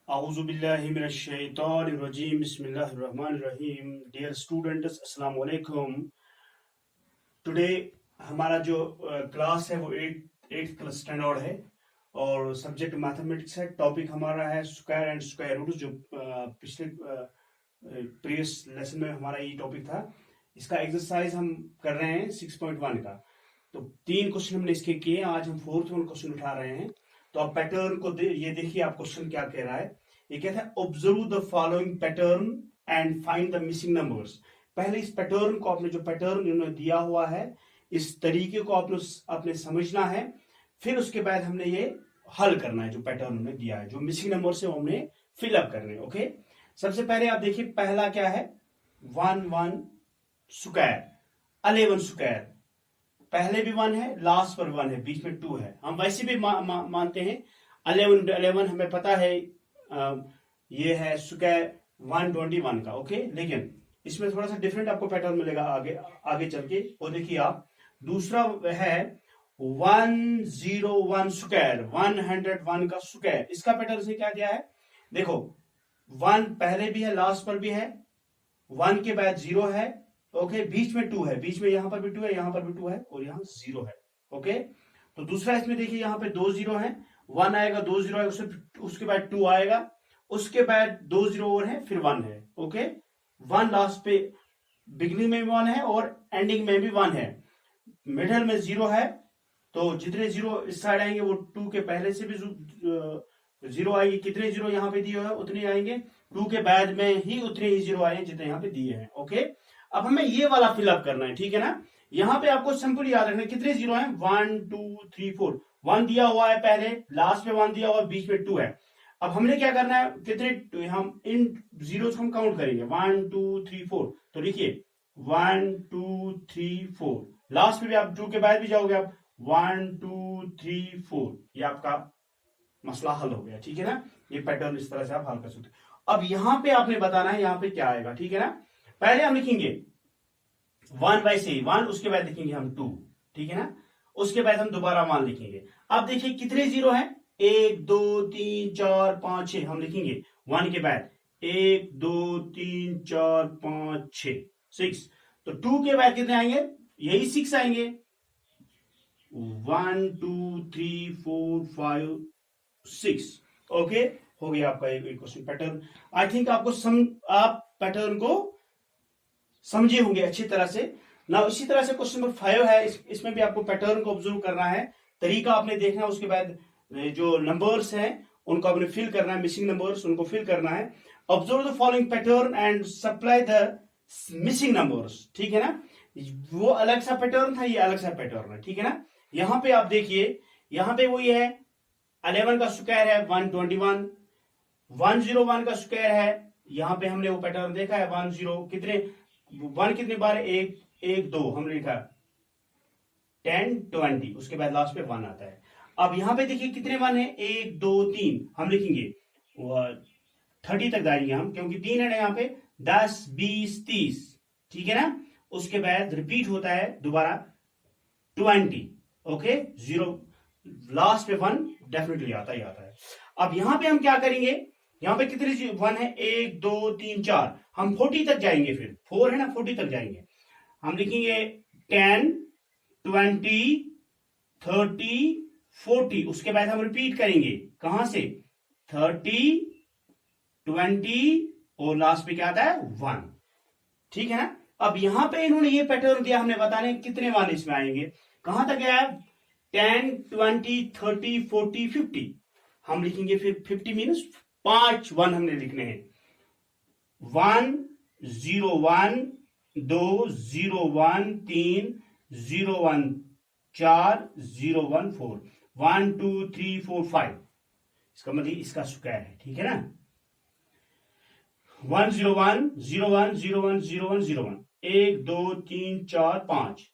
Auzubillahiminash-shaytanir-rajim. Bismillahir-rahmanir-rahim. Dear students, Assalamu alaikum. Today हमारा जो class है वो एट्थ क्लास स्टैंडर्ड है और सब्जेक्ट मैथमेटिक्स है। टॉपिक हमारा है स्क्वायर एंड स्क्वायर रूट, जो पिछले प्रीवियस लेसन में हमारा ये टॉपिक था। इसका एक्सरसाइज हम कर रहे हैं 6.1 का। तो 3 क्वेश्चन हमने इसके किए, आज हम 4th क्वेश्चन उठा रहे हैं। तो आप पैटर्न को ये देखिए, आप क्वेश्चन क्या कह रहा है। ये कहता है observe the following pattern and find the missing numbers. पहले इस पैटर्न को, आपने जो पैटर्न इन्होंने दिया हुआ है, इस तरीके को आपने समझना है। फिर उसके बाद हमने ये हल करना है जो पैटर्न उन्होंने दिया है, जो मिसिंग नंबर से हमने फिलअप करने हैं। ओके, सबसे पहले आप देखिए, पहला क्या है, 1 स्क्वायर 11 स्क्वायर। पहले भी 1 है, लास्ट पर 1 है, बीच में 2 है। हम वैसे भी मानते हैं 11 हमें पता है ये है स्क्वायर 121 का। ओके, लेकिन इसमें थोड़ा सा डिफरेंट आपको पैटर्न मिलेगा आगे चल के। और देखिए आप, दूसरा है 101 स्क्वायर, 101 का स्क्वायर। इसका पैटर्न से क्या दिया है, देखो 1 पहले भी है, लास्ट पर भी है, 1 के बाद 0 है। ओके, बीच में 2 है, बीच में यहां पर भी 2 है, यहां पर भी 2 है और यहां 0 है। ओके, तो दूसरा इसमें देखिए, यहां पे 2 0 है, 1 आएगा, 2 0 आएगा, उसके बाद 2 आएगा, उसके बाद 2 0 और है, फिर 1 है। ओके, 1 लास्ट पे, बिगिनिंग में भी 1 है और एंडिंग में भी 1 है, मिडल में 0 है। तो जितने 0 इस साइड आएंगे वो 2 के पहले से भी 0 आएंगे। कितने 0 यहाँ पे दिए हुए उतने आएंगे, 2 के बाद में ही उतने ही 0 आएंगे जितने यहाँ पे दिए हैं। ओके, अब हमें ये वाला फिलअप करना है, ठीक है ना। यहाँ पे आपको सिंपल याद रखना है कितने 0 हैं, 1 2 3 4। 1 दिया हुआ है पहले, लास्ट में 1 दिया हुआ है, बीच में 2 है। अब हमने क्या करना है, कितने, हम इन जीरो हम काउंट करेंगे, 1 2 3 4। तो देखिए 1 2 3 4, लास्ट में भी आप 2 के बाद भी जाओगे आप 1 2 3 4। ये आपका मसला हल हो गया, ठीक है ना। ये पैटर्न इस तरह से आप हल कर सकते हो। अब यहां पे आपने बताना है यहाँ पे क्या आएगा, ठीक है ना। पहले हम लिखेंगे 1 वैसे ही 1, उसके बाद लिखेंगे हम 2, ठीक है ना। उसके बाद हम दोबारा 1 लिखेंगे। अब देखिए कितने 0 हैं, 1 2 3 4 5 6। हम लिखेंगे 1 के बाद 1 2 3 4 5 6 6। तो 2 के बाद कितने आएंगे, यही 6 आएंगे, 1 2 3 4 5 6। ओके, हो गया आपका एक क्वेश्चन पैटर्न। आई थिंक आप पैटर्न को समझे होंगे अच्छी तरह से ना। इसी तरह से क्वेश्चन नंबर 5 है, इसमें भी आपको पैटर्न को ऑब्जर्व करना है, तरीका आपने देखना है। उसके बाद जो नंबर्स हैं उनको आपने फिल करना है, मिसिंग नंबर्स उनको फिल करना है। Observe the following pattern and supply the missing numbers, ठीक है ना। वो अलग सा पैटर्न था, ये अलग सा पैटर्न है, ठीक है ना। यहां पे आप देखिए, यहां पे वही है, 11 का स्क्वायर है 121, 101 का स्क्वायर है। यहां पे हमने वो पैटर्न देखा है, 10 कितने 1 कितने बार, 1 1 2 हमने लिखा 10 20, उसके बाद लास्ट पे 1 आता है। अब यहां पे देखिए कितने 1 है, 1 2 3। हम लिखेंगे 30 तक जाएंगे हम, क्योंकि 3 है ना यहाँ पे, 10 20 30, ठीक है ना। उसके बाद रिपीट होता है दोबारा 20। ओके, 0 लास्ट पे 1 डेफिनेटली आता ही आता है। अब यहां पे हम क्या करेंगे, यहां पे कितने 1 है, 1 2 3 4। हम 40 तक जाएंगे, फिर 4 है ना, 40 तक जाएंगे। हम लिखेंगे 10 20 30 40। उसके बाद हम रिपीट करेंगे, कहां से, 30 20 और लास्ट पे क्या आता है, 1, ठीक है ना। अब यहां पे इन्होंने ये पैटर्न दिया, हमने बताने कितने 1 इसमें आएंगे, कहां तक गया है, 10 20 30 40 50। हम लिखेंगे फिर 50 मीनस 5 1 हमने लिखने हैं, 1 0 1 2 0 1 3 0 1 4 0 1 4, 1 2 3 4 5। इसका मतलब इसका स्क्वायर है, ठीक है ना। 1 0 1 0 1 0 1 0 1 0 1, 1 2 3 4 5,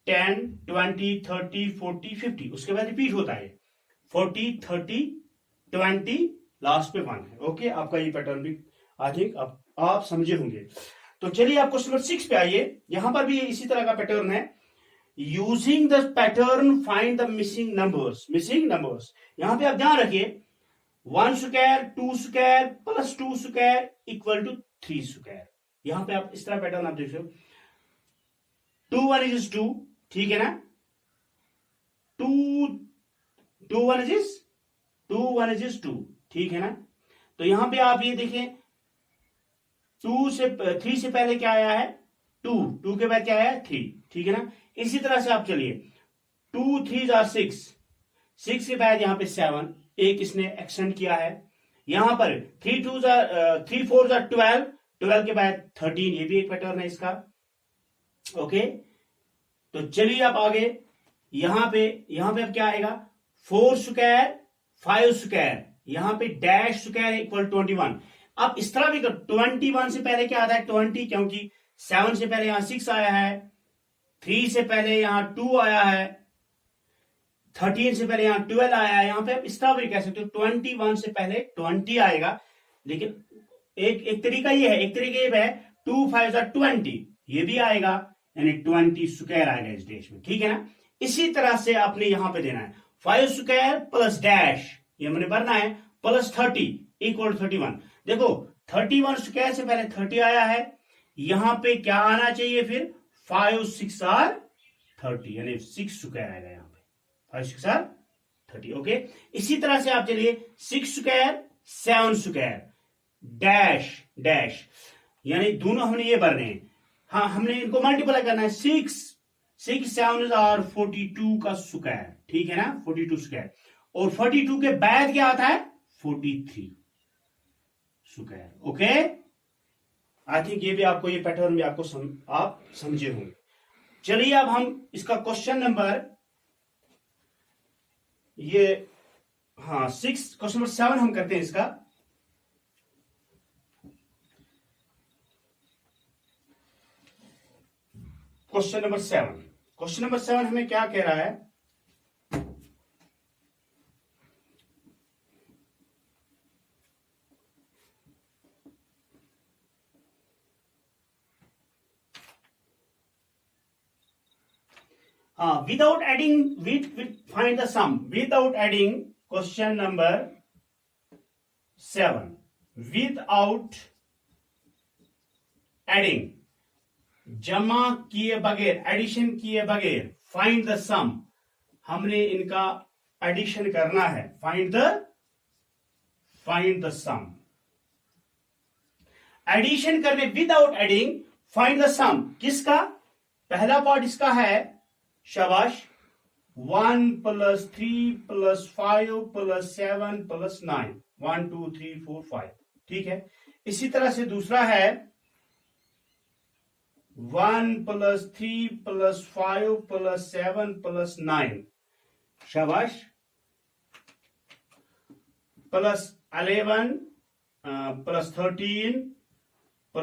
10 20 30 40 50। उसके बाद रिपीट होता है 40 30 20, लास्ट पे 1 है। ओके, आपका ये पैटर्न भी आई थिंक आप समझे होंगे। तो चलिए आप क्वेश्चन नंबर 6 पे आइए। यहां पर भी इसी तरह का पैटर्न है, using the pattern find the missing numbers. Missing numbers, यहां पे आप ध्यान रखिए, 1 square 2 square plus 2 square equal to 3 square. यहां पे आप इस तरह पैटर्न आप देख सकते हो, 2 1 इज 2, ठीक है ना, 2 2 1 इज 2, ठीक है ना। तो यहां पे आप ये देखें, 3 से पहले क्या आया है 2, 2 के बाद क्या आया 3, ठीक है ना। इसी तरह से आप चलिए 2 3 6, 6 के बाद यहां पे 7, एक इसने एक्सटेंड किया है। यहां पर 3 4 12, 12 के बाद 13, ये भी एक पैटर्न है इसका। ओके, तो चलिए आप आगे, यहां पे अब क्या आएगा 4 स्क्वायर 5 स्क्वायर, यहां पे डैश स्क्वायर इक्वल 21। अब इस तरह भी कर, 21 से पहले क्या आता है 20, क्योंकि 7 से पहले यहां 6 आया है, 3 से पहले यहां 2 आया है, 13 से पहले यहां 12 आया है। यहां पे आप इस तरह भी कह सकते हो 21 से पहले 20 आएगा। लेकिन एक तरीका ये है, एक तरीका ये है 2 5 20, ये भी आएगा, यानी 20 स्क्वायर आएगा इस देश में, ठीक है ना। इसी तरह से आपने यहां पे देना है 5 स्क्वायर प्लस डैश, ये हमने भरना है, प्लस 30 इक्वल 31। देखो 31 स्क्वायर से पहले 30 आया है, यहां पे क्या आना चाहिए फिर 5 6 30, यानी 6 स्क्वायर आएगा यहां पे, 5 6 30। ओके, इसी तरह से आप चलिए 6 स्क्वायर 7 स्क्वायर डैश डैश, यानी दोनों हमने ये भरने हैं। हाँ, हमने इनको मल्टीप्लाई करना है, 6 7 42 का स्क्वायर, ठीक है ना, 42 स्क्वायर। और 42 के बाद क्या आता है 43 स्क्वायर। ओके, आई थिंक ये भी आपको, ये पैटर्न भी आपको आप समझे होंगे। चलिए अब हम इसका क्वेश्चन नंबर, ये हाँ 6, क्वेश्चन नंबर 7 हम करते हैं इसका। क्वेश्चन नंबर 7 हमें क्या कह रहा है, without adding find the sum, without adding, question number 7, without adding, जमा किए बगैर, एडिशन किए बगैर, फाइंड द सम, हमने इनका एडिशन करना है, फाइंड द सम। एडिशन करने विदाउट एडिंग, फाइंड द सम, किसका, पहला पार्ट इसका है, शाबाश, 1 + 3 + 5 + 7 + 9, 1 2 3 4 5, ठीक है। इसी तरह से दूसरा है 1 + 3 + 5 + 7 + 9, शाबाश, प्लस 11 + 13 +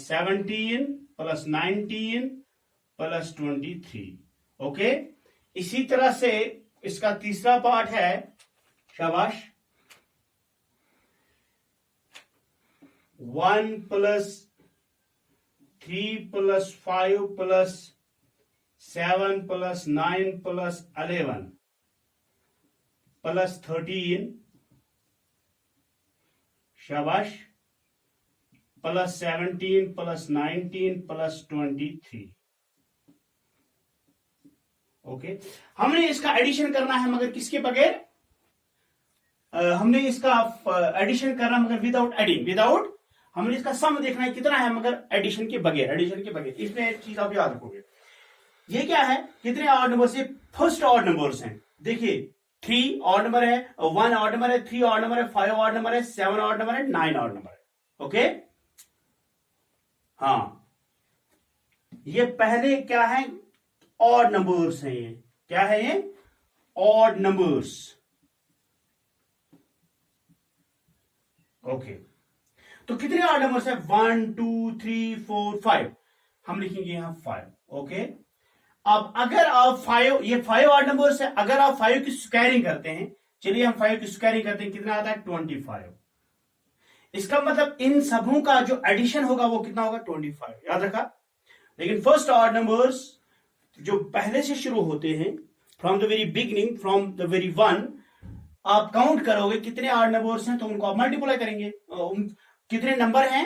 17 + 19 + 23। ओके, इसी तरह से इसका तीसरा पार्ट है, शाबाश, 1 + 3 + 5 + 7 + 9 + 11 + 13, शाबाश, + 17 + 19 + 23। ओके, हमने इसका एडिशन करना है मगर किसके बगैर, हमने इसका एडिशन करना मगर विदाउट एडिंग, विदाउट, हमने इसका सम देखना है कितना है मगर एडिशन के बगैर, इसमें एक चीज आप याद रखोगे, ये क्या है, कितने ऑड नंबर से, फर्स्ट ऑड नंबर्स हैं। देखिए 3 ऑड नंबर है, 1 ऑड नंबर है, 3 ऑड नंबर है, 5 ऑड नंबर है, 7 ऑड नंबर है, 9 ऑड नंबर है। ओके, हाँ, ये पहले क्या है, ऑड नंबर्स हैं, ये क्या है, ये ऑड नंबर्स। ओके, तो कितने ऑड नंबर्स है, 1 2 3 4 5, हम लिखेंगे यहां 5। ओके, अब अगर आप 5, ये 5 ऑड नंबर्स है, अगर आप 5 की स्क्वायरिंग करते हैं, चलिए हम 5 की स्क्वायरिंग करते हैं, कितना आता है 25। इसका मतलब इन सबों का जो एडिशन होगा वो कितना होगा 25, याद रखा। लेकिन फर्स्ट ऑड नंबर्स जो पहले से शुरू होते हैं, from the very beginning, from the very 1, आप काउंट करोगे कितने ऑड नंबर्स हैं तो उनको आप मल्टीप्लाई करेंगे, कितने नंबर हैं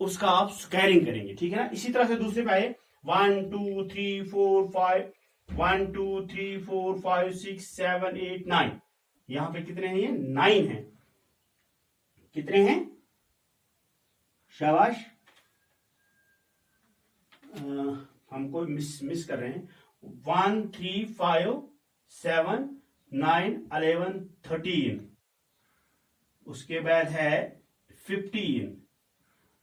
उसका आप स्क्वायरिंग करेंगे, ठीक है ना। इसी तरह से दूसरे पे आए 1 2 3 4 5 1 2 3 4 5 6 7 8 9, यहां पे कितने हैं, ये 9 हैं। कितने हैं, शाबाश, हमको मिस कर रहे हैं। 1 3 5 7 9 11 13, उसके बाद है 15,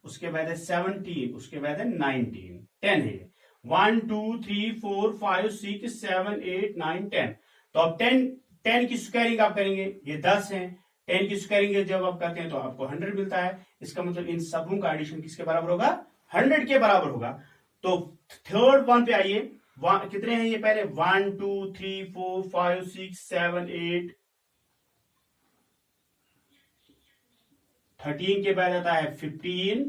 उसके बाद है 17, उसके बाद है 19, 10 है। 1 2 3 4 5 6 7 8 9 10, तो अब 10 की स्क्वायरिंग आप करेंगे, ये 10 है। 10 की स्क्वायरिंग जब आप करते हैं तो आपको 100 मिलता है। इसका मतलब इन सबों का एडिशन किसके बराबर होगा, 100 के बराबर होगा। तो थर्ड वन पे आइए, कितने हैं ये पहले 1 2 3 4 5 6 7 8, 13 के बाद आता है 15,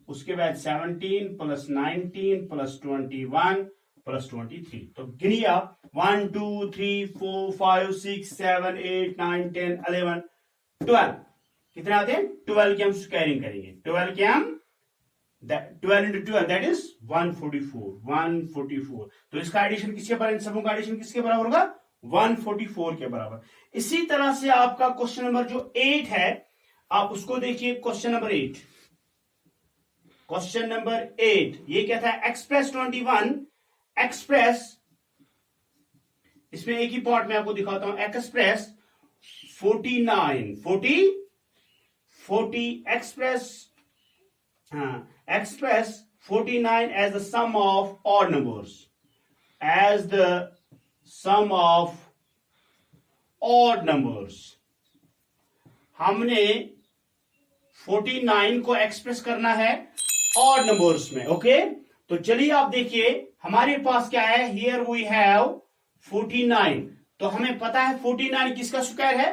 उसके बाद 17 प्लस 19 प्लस 21 प्लस 23। तो गिनिए आप 1 2 3 4 5 6 7 8 9 10 11 12, कितने आते हैं, 12 की हम स्क्वायरिंग करेंगे, 12 के हम 12 into 12 दैट इज 144। तो इसका एडिशन किसके बराबर, इन सबों का एडिशन किसके बराबर होगा, 144 के बराबर। इसी तरह से आपका क्वेश्चन नंबर जो 8 है, आप उसको देखिए। क्वेश्चन नंबर 8, क्वेश्चन नंबर 8 ये क्या था, एक्सप्रेस 21, एक्सप्रेस, इसमें एक ही पार्ट में आपको दिखाता हूं, express 49 40 express, express 49 as the sum of odd numbers, as the sum of odd numbers। हमने 49 को एक्सप्रेस करना है ऑड नंबर्स में, ओके। तो चलिए आप देखिए हमारे पास क्या है, हियर वी हैव 49, तो हमें पता है 49 किसका स्क्वायर है,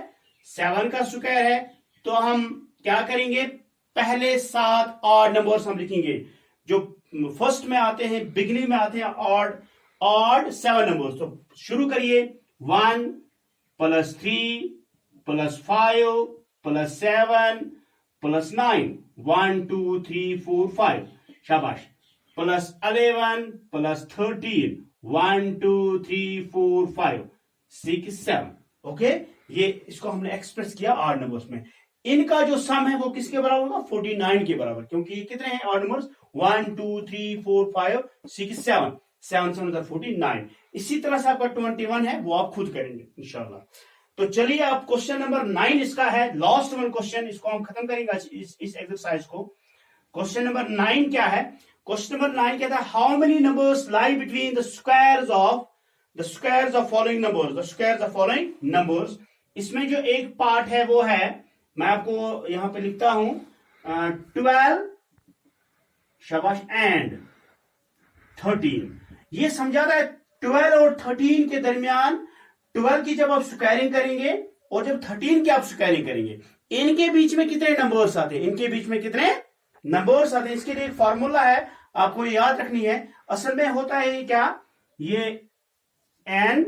7 का स्क्वायर है। तो हम क्या करेंगे, पहले 7 ऑड नंबर्स हम लिखेंगे, जो फर्स्ट में आते हैं, बिगिनिंग में आते हैं ऑड 7 नंबर्स। तो शुरू करिए 1 प्लस 3 प्लस 5 प्लस 7 प्लस 9, 1 2 3 4 5, शाबाश, प्लस 11 प्लस 13, 1 2 3 4 5 6 7, ओके। ये इसको हमने एक्सप्रेस किया ऑड नंबर्स में। इनका जो सम है वो किसके बराबर होगा, 49 के बराबर, क्योंकि ये कितने हैं ऑड नंबर्स, 1 2 3 4 5 6 7, 7 7 49। इसी तरह से आपका 21 है, वो आप खुद करेंगे इंशाल्लाह। तो चलिए आप क्वेश्चन नंबर 9 इसका है, लास्ट वन क्वेश्चन, इसको हम खत्म करेंगे इस एक्सरसाइज को। क्वेश्चन नंबर 9 क्या है, क्वेश्चन नंबर 9 कहता है, how many numbers lie between the squares of following numbers, the squares of following numbers. इसमें जो एक पार्ट है वो है, मैं आपको यहां पे लिखता हूं 12, शाबाश, एंड 13। ये समझाता है 12 और 13 के दरमियान, 12 की जब आप स्क्वायरिंग करेंगे और जब 13 की आप स्क्वायरिंग करेंगे, इनके बीच में कितने नंबर्स आते हैं, इनके बीच में कितने नंबर्स आते हैं। इसके लिए एक फॉर्मूला है, आपको याद रखनी है। असल में होता है क्या, ये n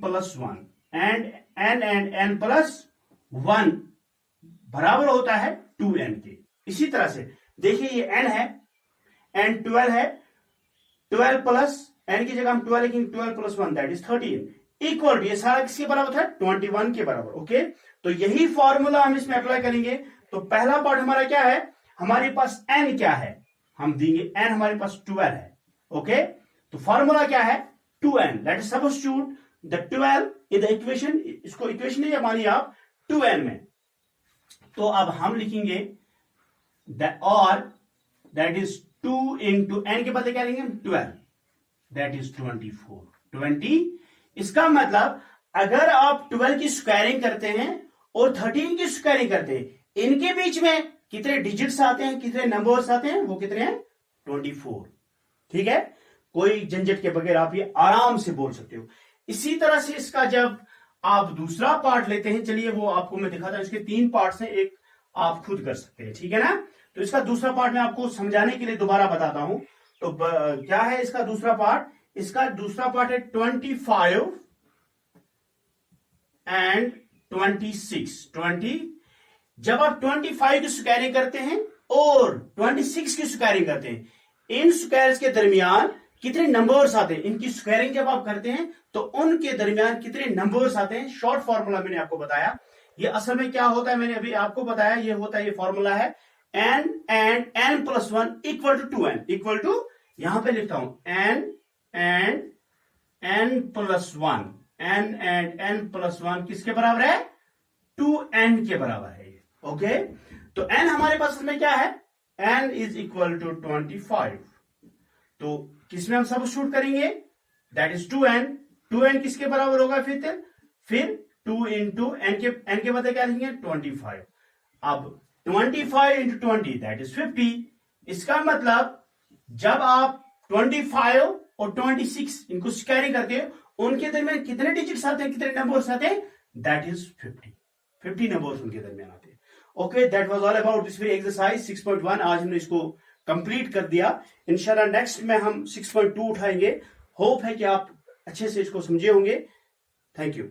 plus 1 and n plus 1 बराबर होता है 2n के। इसी तरह से देखिए ये n है, n 12 है, 12 प्लस n की जगह हम 12 लिखेंगे, 12 plus 1 that is 13, equal to, ये सारा किसके बराबर था, 21 के बराबर, ओके। तो यही फॉर्मूला हम इसमें अप्लाई करेंगे। तो पहला पार्ट हमारा क्या है, हमारे पास n क्या है, हम देंगे n हमारे पास 12 है, ओके। तो फॉर्मूला क्या है, 2n, let us substitute the 12 in the equation, इसको इक्वेशन नहीं मानिए आप 2n में। तो अब हम लिखेंगे और दैट इज 2 इंटू n के बदले क्या लेंगे, 12, दैट इज 24, 20। इसका मतलब अगर आप 12 की स्क्वायरिंग करते हैं और 13 की स्क्वायरिंग करते हैं, इनके बीच में कितने डिजिट्स आते हैं, कितने नंबर्स आते हैं, वो कितने हैं, 24, ठीक है। कोई झंझट के बगैर आप ये आराम से बोल सकते हो। इसी तरह से इसका जब आप दूसरा पार्ट लेते हैं, चलिए वो आपको मैं दिखाता हूं, इसके 3 पार्ट्स हैं, एक आप खुद कर सकते हैं, ठीक है ना। तो इसका दूसरा पार्ट मैं आपको समझाने के लिए दोबारा बताता हूं। तो क्या है इसका दूसरा पार्ट, इसका दूसरा पार्ट है 25 एंड 26। 20 जब आप 25 की स्क्वायरिंग करते हैं और 26 की स्क्वायरिंग करते हैं, इन स्क्वायर्स के दरमियान कितने नंबर्स आते हैं, इनकी स्क्वायरिंग जब आप करते हैं तो उनके दरमियान कितने नंबर्स आते हैं। शॉर्ट फॉर्मूला मैंने आपको बताया। ये असल में क्या होता है, मैंने अभी आपको बताया, ये होता है, ये फॉर्मूला है n and n plus 1 equal to 2n, equal to, यहां पे लिखता हूं n and n plus 1, n and n plus 1 किसके बराबर है, 2n के बराबर है ये। ओके, तो n हमारे पास में क्या है, n इज इक्वल टू 25। तो किसमें हम सब्स्टिट्यूट करेंगे, दैट इज 2n। 2n किसके बराबर होगा, फिर 2 इंटू n के बदले क्या लिखेंगे 25। अब 25 इंटू 20 दैट इज 50। इसका मतलब जब आप 25 और 26 इनको स्क्वायरिंग करते हो, उनके दरमियान कितने डिजिट्स आते हैं, कितने नंबर्स आते हैं, दैट इज 50 नंबर्स उनके दरमियान आते हैं। Okay, that was all about this exercise 6.1। आज हमने इसको कंप्लीट कर दिया। इंशाल्लाह नेक्स्ट में हम 6.2 उठाएंगे। होप है कि आप अच्छे से इसको समझे होंगे। Thank you.